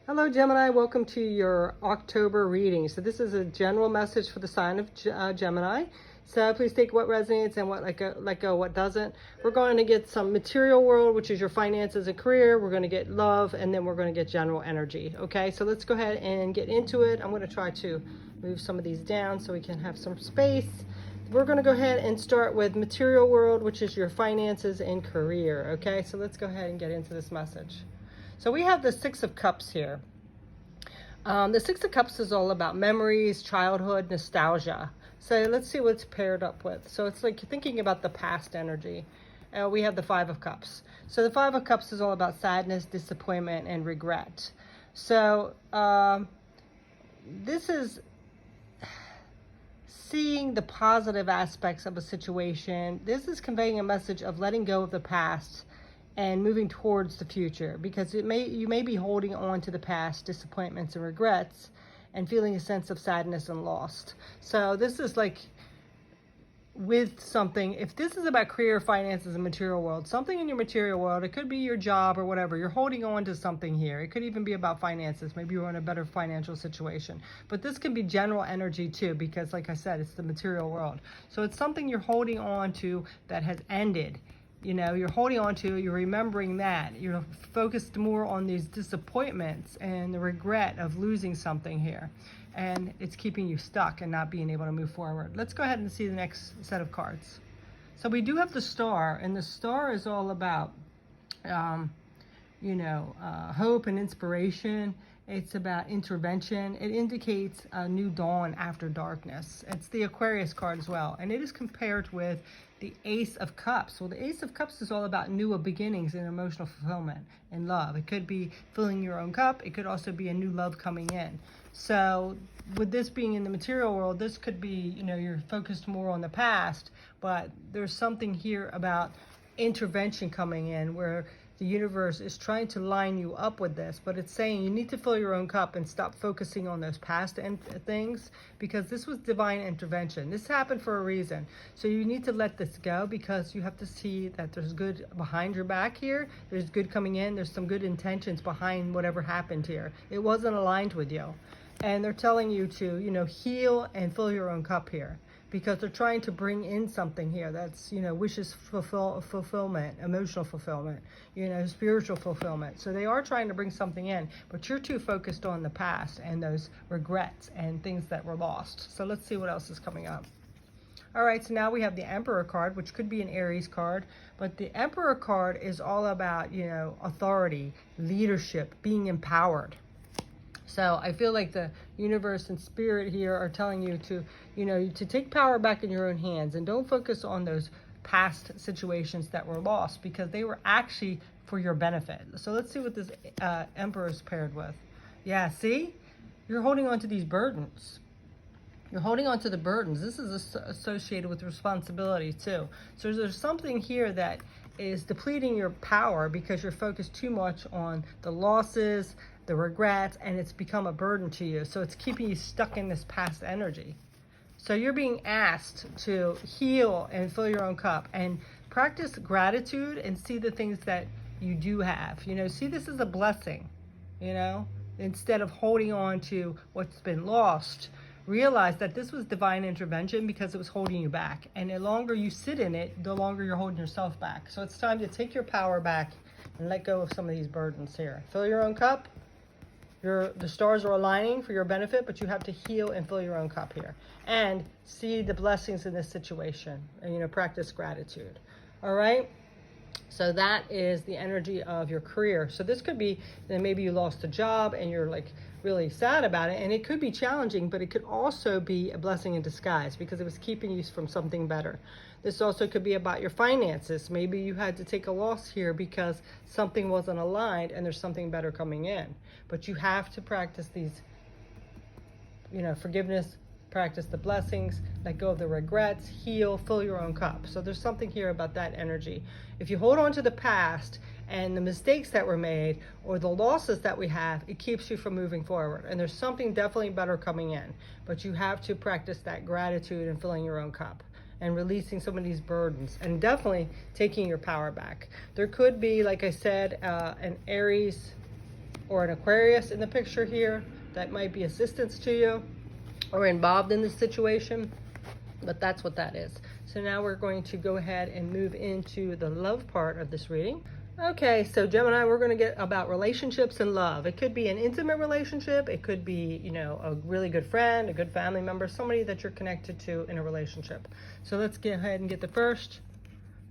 Hello Gemini, welcome to your October reading. So this is a general message for the sign of Gemini. So please take what resonates and what let go what doesn't. We're going to get some material world, which is your finances and career. We're going to get love, and then we're going to get general energy. Okay, so let's go ahead and get into it. I'm going to try to move some of these down so we can have some space. We're going to go ahead and start with material world, which is your finances and career. Okay, so let's go ahead and get into this message. So we have the Six of Cups here. The Six of Cups is all about memories, childhood, nostalgia. So let's see what it's paired up with. So it's like thinking about the past energy. We have the Five of Cups. So the Five of Cups is all about sadness, disappointment, and regret. So this is seeing the positive aspects of a situation. This is conveying a message of letting go of the past and moving towards the future, because you may be holding on to the past disappointments and regrets and feeling a sense of sadness and lost. So this is like with something, if this is about career, finances, and material world, something in your material world, it could be your job or whatever, you're holding on to something here. It could even be about finances. Maybe you're in a better financial situation, but this can be general energy too, because like I said, it's the material world. So it's something you're holding on to that has ended. You know, you're holding on to, you're remembering that. You're focused more on these disappointments and the regret of losing something here. And it's keeping you stuck and not being able to move forward. Let's go ahead and see the next set of cards. So we do have the Star, and the Star is all about, hope and inspiration. It's about intervention. It indicates a new dawn after darkness. It's the Aquarius card as well. And it is compared with the Ace of Cups. Well, the Ace of Cups is all about new beginnings and emotional fulfillment and love. It could be filling your own cup. It could also be a new love coming in. So with this being in the material world, this could be, you're focused more on the past, but there's something here about intervention coming in where the universe is trying to line you up with this, but it's saying you need to fill your own cup and stop focusing on those past things, because this was divine intervention. This happened for a reason. So you need to let this go, because you have to see that there's good behind your back here. There's good coming in. There's some good intentions behind whatever happened here. It wasn't aligned with you. And they're telling you to, heal and fill your own cup here, because they're trying to bring in something here that's, wishes fulfillment, emotional fulfillment, spiritual fulfillment. So they are trying to bring something in, but you're too focused on the past and those regrets and things that were lost. So let's see what else is coming up. All right, so now we have the Emperor card, which could be an Aries card, but the Emperor card is all about, authority, leadership, being empowered. So I feel like the universe and spirit here are telling you to, to take power back in your own hands and don't focus on those past situations that were lost, because they were actually for your benefit. So let's see what this Emperor is paired with. Yeah, see? You're holding on to these burdens. You're holding on to the burdens. This is associated with responsibility too. So there's something here that is depleting your power because you're focused too much on the losses, the regrets, and it's become a burden to you. So it's keeping you stuck in this past energy. So you're being asked to heal and fill your own cup and practice gratitude and see the things that you do have. See this as a blessing, instead of holding on to what's been lost. Realize that this was divine intervention because it was holding you back. And the longer you sit in it, the longer you're holding yourself back. So it's time to take your power back and let go of some of these burdens here. Fill your own cup. The stars are aligning for your benefit, but you have to heal and fill your own cup here. And see the blessings in this situation and, practice gratitude. All right? So that is the energy of your career. So this could be that maybe you lost a job and you're like really sad about it, and it could be challenging, but it could also be a blessing in disguise because it was keeping you from something better. This also could be about your finances. Maybe you had to take a loss here because something wasn't aligned and there's something better coming in. But you have to practice these, forgiveness, practice the blessings, let go of the regrets, heal, fill your own cup. So there's something here about that energy. If you hold on to the past and the mistakes that were made or the losses that we have, it keeps you from moving forward. And there's something definitely better coming in. But you have to practice that gratitude and filling your own cup and releasing some of these burdens and definitely taking your power back. There could be, like I said, an Aries or an Aquarius in the picture here that might be assistance to you or involved in this situation, but that's what that is. So now we're going to go ahead and move into the love part of this reading. Okay, so Gemini, we're going to get about relationships and love. It could be an intimate relationship. It could be, you know, a really good friend, a good family member, somebody that you're connected to in a relationship. So let's get ahead and get the first.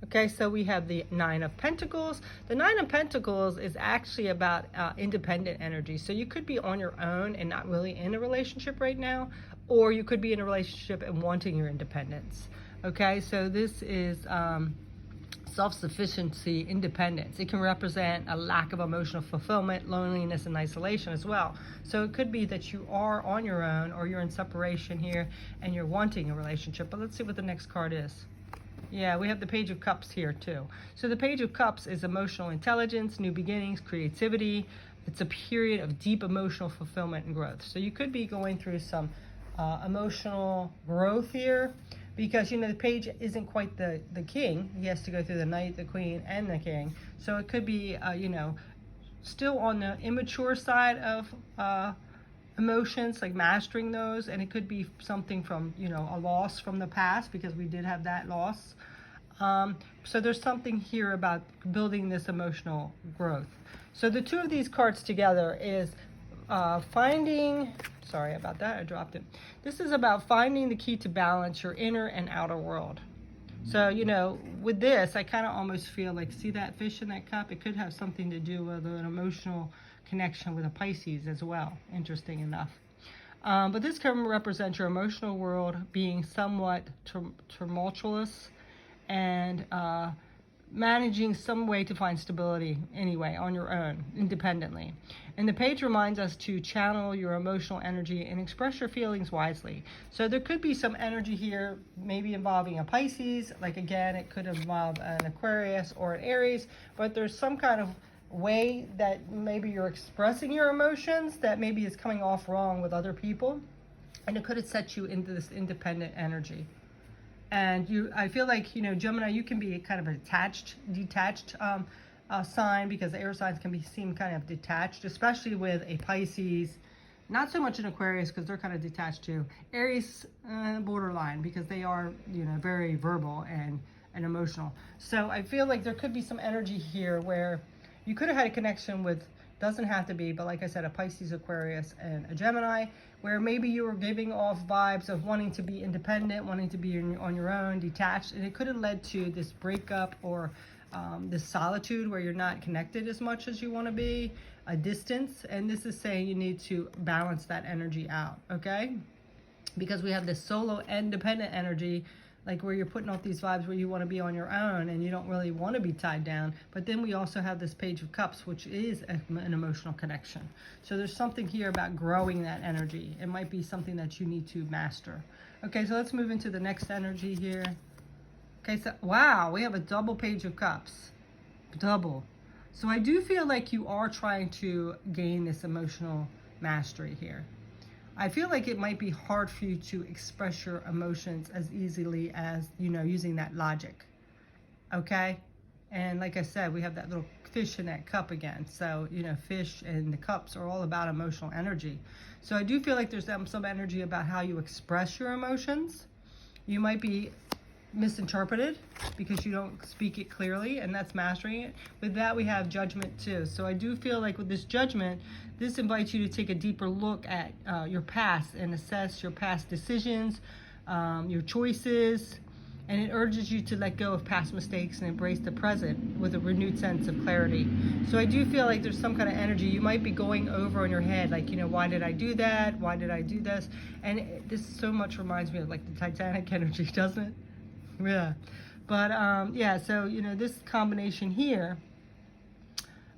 Okay, so we have the Nine of Pentacles. The Nine of Pentacles is actually about independent energy. So you could be on your own and not really in a relationship right now, or you could be in a relationship and wanting your independence. Okay, so this is self-sufficiency, independence. It can represent a lack of emotional fulfillment, loneliness, and isolation as well. So it could be that you are on your own or you're in separation here and you're wanting a relationship. But let's see what the next card is. Yeah, we have the Page of Cups here too. So the Page of Cups is emotional intelligence, new beginnings, creativity. It's a period of deep emotional fulfillment and growth. So you could be going through some emotional growth here, because, you know, the page isn't quite the king. He has to go through the knight, the queen, and the king. So it could be, you know, still on the immature side of emotions, like mastering those. And it could be something from, you know, a loss from the past, because we did have that loss. So there's something here about building this emotional growth. So the two of these cards together is finding, sorry about that, I dropped it. This is about finding the key to balance your inner and outer world. So, you know, with this, I kind of almost feel like, see that fish in that cup? It could have something to do with an emotional connection with a Pisces as well, interesting enough. But this can represent your emotional world being somewhat tumultuous and managing some way to find stability anyway on your own, independently. And the page reminds us to channel your emotional energy and express your feelings wisely. So there could be some energy here, maybe involving a Pisces, like again, it could involve an Aquarius or an Aries, but there's some kind of way that maybe you're expressing your emotions that maybe is coming off wrong with other people. And it could have set you into this independent energy. And I feel like, you know, Gemini, you can be kind of a detached sign, because the air signs can be seen kind of detached, especially with a Pisces. Not so much an Aquarius, because they're kind of detached too. Aries, borderline, because they are, you know, very verbal and emotional. So I feel like there could be some energy here where you could have had a connection with, doesn't have to be, but like I said, a Pisces, Aquarius, and a Gemini, where maybe you were giving off vibes of wanting to be independent, wanting to be on your own, detached, and it could have led to this breakup or this solitude where you're not connected as much as you want to be, a distance. And this is saying you need to balance that energy out, okay? Because we have this solo independent energy, like where you're putting off these vibes where you want to be on your own and you don't really want to be tied down. But then we also have this Page of Cups, which is an emotional connection. So there's something here about growing that energy. It might be something that you need to master. Okay, so let's move into the next energy here. Okay, so wow, we have a double Page of Cups. Double. So I do feel like you are trying to gain this emotional mastery here. I feel like it might be hard for you to express your emotions as easily as, you know, using that logic. Okay? And like I said, we have that little fish in that cup again. So, you know, fish and the cups are all about emotional energy. So I do feel like there's some energy about how you express your emotions. You might be misinterpreted because you don't speak it clearly, and that's mastering it. With that, we have Judgment too. So I do feel like with this Judgment, this invites you to take a deeper look at your past and assess your past decisions, your choices, and it urges you to let go of past mistakes and embrace the present with a renewed sense of clarity. So I do feel like there's some kind of energy you might be going over in your head, like, you know, why did I do that? Why did I do this? And this so much reminds me of like the Titanic energy, doesn't it? Yeah. But yeah, so, you know, this combination here,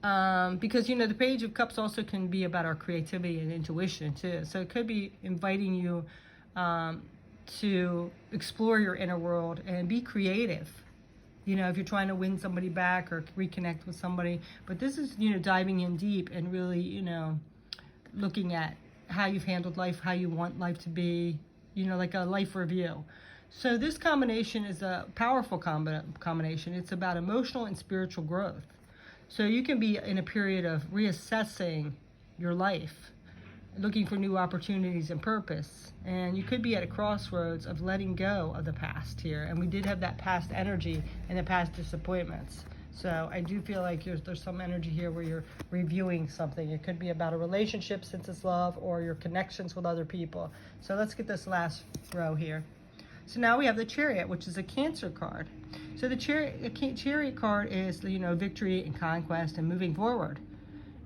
because, you know, the Page of Cups also can be about our creativity and intuition too. So it could be inviting you to explore your inner world and be creative. You know, if you're trying to win somebody back or reconnect with somebody. But this is, you know, diving in deep and really, you know, looking at how you've handled life, how you want life to be, you know, like a life review. So this combination is a powerful combination. It's about emotional and spiritual growth. So you can be in a period of reassessing your life, looking for new opportunities and purpose. And you could be at a crossroads of letting go of the past here. And we did have that past energy and the past disappointments. So I do feel like there's some energy here where you're reviewing something. It could be about a relationship, since it's love, or your connections with other people. So let's get this last row here. So now we have the Chariot, which is a Cancer card. So the Chariot card is, victory and conquest and moving forward.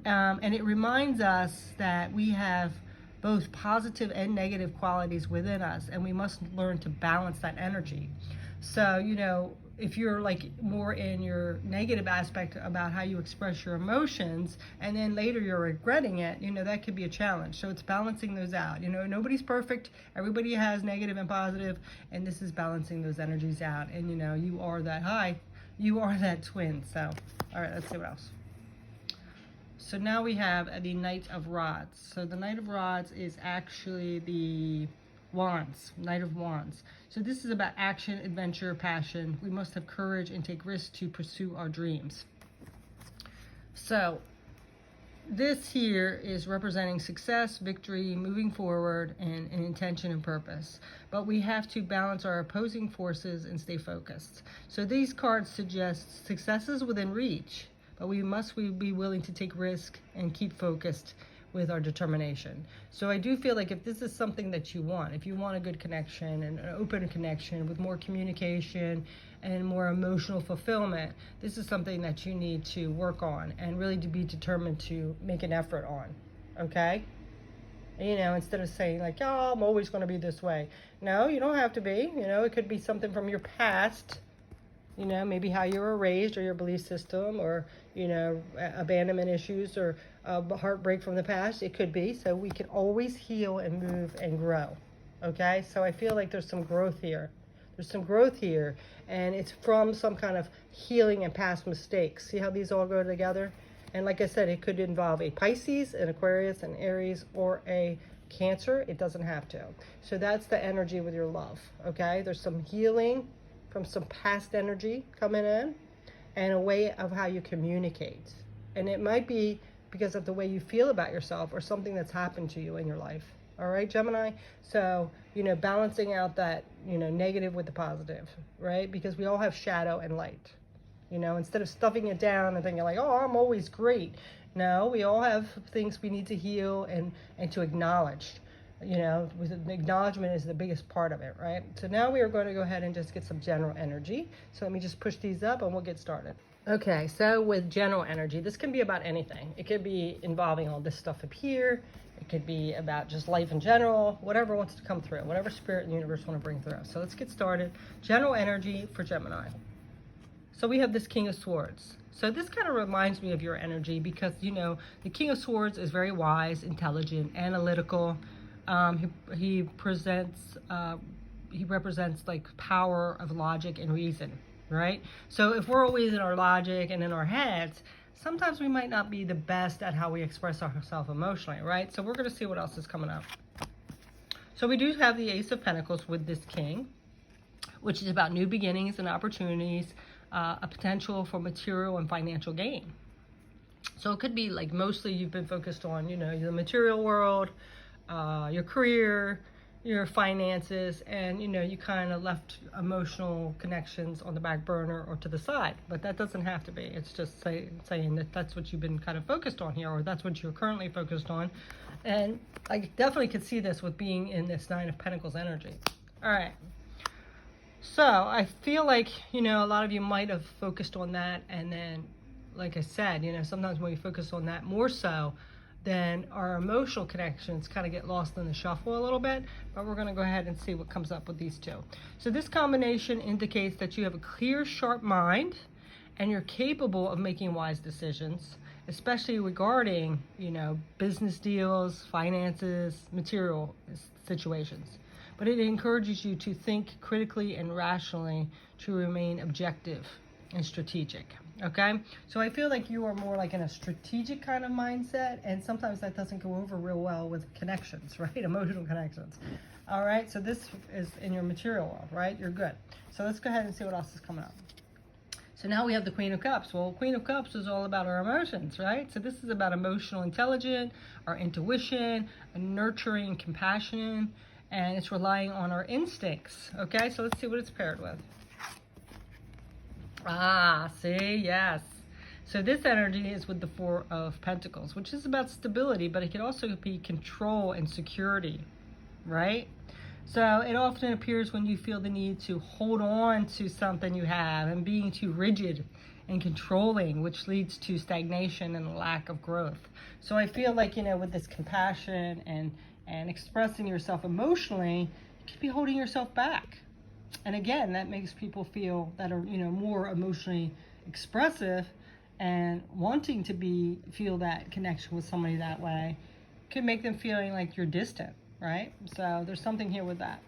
And it reminds us that we have both positive and negative qualities within us, and we must learn to balance that energy. So, if you're like more in your negative aspect about how you express your emotions, and then later you're regretting it, that could be a challenge. So it's balancing those out. Nobody's perfect. Everybody has negative and positive, and this is balancing those energies out. And you are that twin. So, all right, let's see what else. So now we have the Knight of Rods. So the Knight of Rods is actually the Wands, Knight of Wands. So this is about action, adventure, passion. We must have courage and take risks to pursue our dreams. So this here is representing success, victory, moving forward, and intention and purpose. But we have to balance our opposing forces and stay focused. So these cards suggest success is within reach, but we must be willing to take risk and keep focused with our determination. So I do feel like if this is something that you want, if you want a good connection and an open connection with more communication and more emotional fulfillment, this is something that you need to work on and really to be determined to make an effort on, okay? Instead of saying like, oh, I'm always going to be this way. No, you don't have to be. It could be something from your past, maybe how you were raised or your belief system, or, abandonment issues, or heartbreak from the past. It could be. So we can always heal and move and grow. Okay. So I feel like there's some growth here. And it's from some kind of healing and past mistakes. See how these all go together? And like I said, it could involve a Pisces, an Aquarius, an Aries, or a Cancer. It doesn't have to. So that's the energy with your love. Okay. There's some healing from some past energy coming in, and a way of how you communicate. And it might be because of the way you feel about yourself or something that's happened to you in your life. All right, Gemini? So, balancing out that, negative with the positive, right? Because we all have shadow and light. Instead of stuffing it down and thinking like, oh, I'm always great. No, we all have things we need to heal and to acknowledge. With acknowledgement is the biggest part of it, right? So now we are going to go ahead and just get some general energy. So let me just push these up and we'll get started. Okay, so with general energy, this can be about anything. It could be involving all this stuff up here. It could be about just life in general, whatever wants to come through, whatever spirit and universe want to bring through. So let's get started. General energy for Gemini. So we have this King of Swords. So this kind of reminds me of your energy because, the King of Swords is very wise, intelligent, analytical. He represents like power of logic and reason, right? So if we're always in our logic and in our heads, sometimes we might not be the best at how we express ourselves emotionally, right? So we're going to see what else is coming up. So we do have the Ace of Pentacles with this King, which is about new beginnings and opportunities, a potential for material and financial gain. So it could be like mostly you've been focused on, the material world, your career, your finances, and you kind of left emotional connections on the back burner or to the side. But that doesn't have to be. It's just saying that that's what you've been kind of focused on here, or that's what you're currently focused on. And I definitely could see this with being in this Nine of Pentacles energy. All right. So I feel like, a lot of you might have focused on that, and then, like I said, sometimes when we focus on that more so, then our emotional connections kind of get lost in the shuffle a little bit. But we're going to go ahead and see what comes up with these two. So this combination indicates that you have a clear, sharp mind, and you're capable of making wise decisions, especially regarding, business deals, finances, material situations. But it encourages you to think critically and rationally to remain objective and strategic. Okay, so I feel like you are more like in a strategic kind of mindset, and sometimes that doesn't go over real well with connections, right? Emotional connections. All right, so this is in your material world, right? You're good. So let's go ahead and see what else is coming up. So now we have the Queen of Cups. Well, Queen of Cups is all about our emotions, right? So this is about emotional intelligence, our intuition, nurturing, compassion, and it's relying on our instincts. Okay, so let's see what it's paired with. Ah, see, yes. So this energy is with the Four of Pentacles, which is about stability, but it can also be control and security, right? So it often appears when you feel the need to hold on to something you have and being too rigid and controlling, which leads to stagnation and a lack of growth. So I feel like, with this compassion and expressing yourself emotionally, you could be holding yourself back. And again, that makes people feel that are, more emotionally expressive and wanting to feel that connection with somebody that way could make them feeling like you're distant, right? So there's something here with that.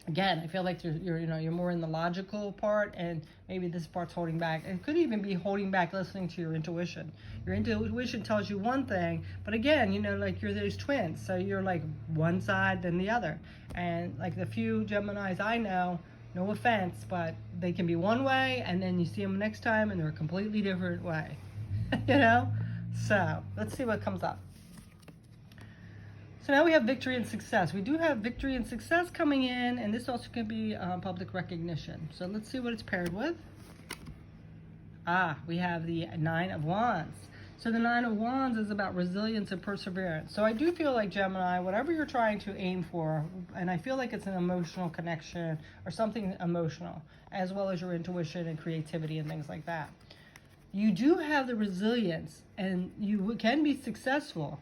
Again, I feel like you're more in the logical part, and maybe this part's holding back. It could even be holding back listening to your intuition. Your intuition tells you one thing, but again, like you're those twins, so you're like one side then the other. And like the few Geminis I know, no offense, but they can be one way, and then you see them next time and they're a completely different way. So let's see what comes up. So now we have victory and success. We do have victory and success coming in, and this also can be public recognition. So let's see what it's paired with. We have the Nine of Wands. So the Nine of Wands is about resilience and perseverance. So I do feel like, Gemini, whatever you're trying to aim for, and I feel like it's an emotional connection or something emotional, as well as your intuition and creativity and things like that. You do have the resilience, and you can be successful.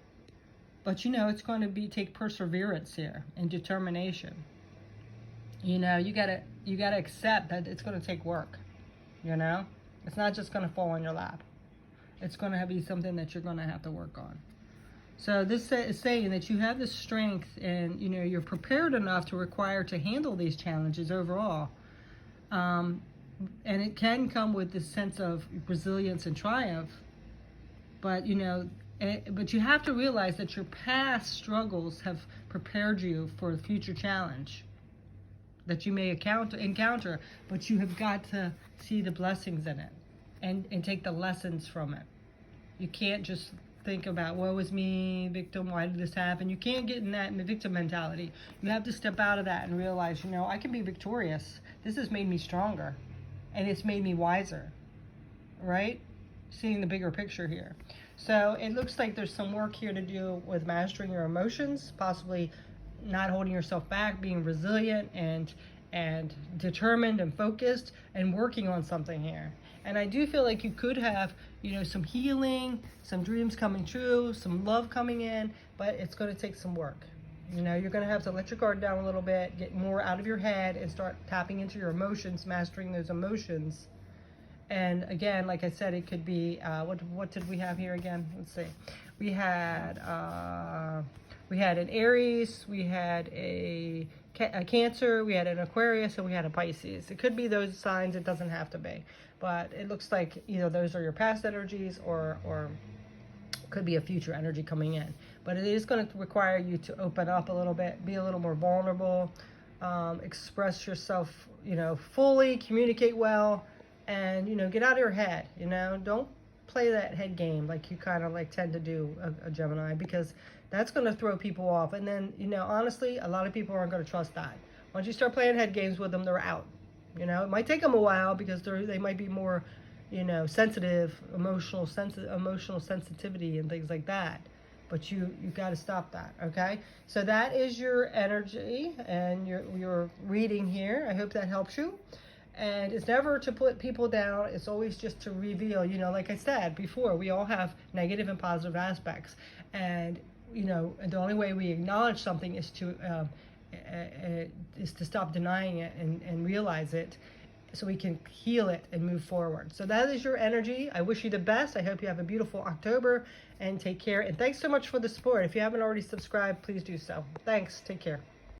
But it's going to take perseverance here and determination. You gotta accept that it's going to take work. It's not just going to fall on your lap. It's going to be something that you're going to have to work on. So this is saying that you have the strength, and you're prepared enough to handle these challenges overall. And it can come with this sense of resilience and triumph. But but you have to realize that your past struggles have prepared you for a future challenge that you may encounter, but you have got to see the blessings in it and take the lessons from it. You can't just think about, woe is me, victim, why did this happen? You can't get in that victim mentality. You have to step out of that and realize, I can be victorious. This has made me stronger, and it's made me wiser, right? Seeing the bigger picture here. So it looks like there's some work here to do with mastering your emotions, possibly not holding yourself back, being resilient and determined and focused, and working on something here. And I do feel like you could have, some healing, some dreams coming true, some love coming in, but it's going to take some work. You're going to have to let your guard down a little bit, get more out of your head, and start tapping into your emotions, mastering those emotions. And again, like I said, it could be, what did we have here again? Let's see. We had an Aries, we had a Cancer, we had an Aquarius, and we had a Pisces. It could be those signs, it doesn't have to be. But it looks like either those are your past energies or could be a future energy coming in. But it is going to require you to open up a little bit, be a little more vulnerable, express yourself, fully, communicate well, and get out of your head. Don't play that head game like you kind of tend to do, a Gemini, because that's going to throw people off. And then honestly, a lot of people aren't going to trust that. Once you start playing head games with them, they're out. It might take them a while because they might be more sensitive, emotional sensitivity and things like that. But you got to stop that. Okay, so that is your energy and your reading here. I hope that helps you. And it's never to put people down. It's always just to reveal, like I said before, we all have negative and positive aspects. And, the only way we acknowledge something is to stop denying it and realize it, so we can heal it and move forward. So that is your energy. I wish you the best. I hope you have a beautiful October, and take care. And thanks so much for the support. If you haven't already subscribed, please do so. Thanks. Take care.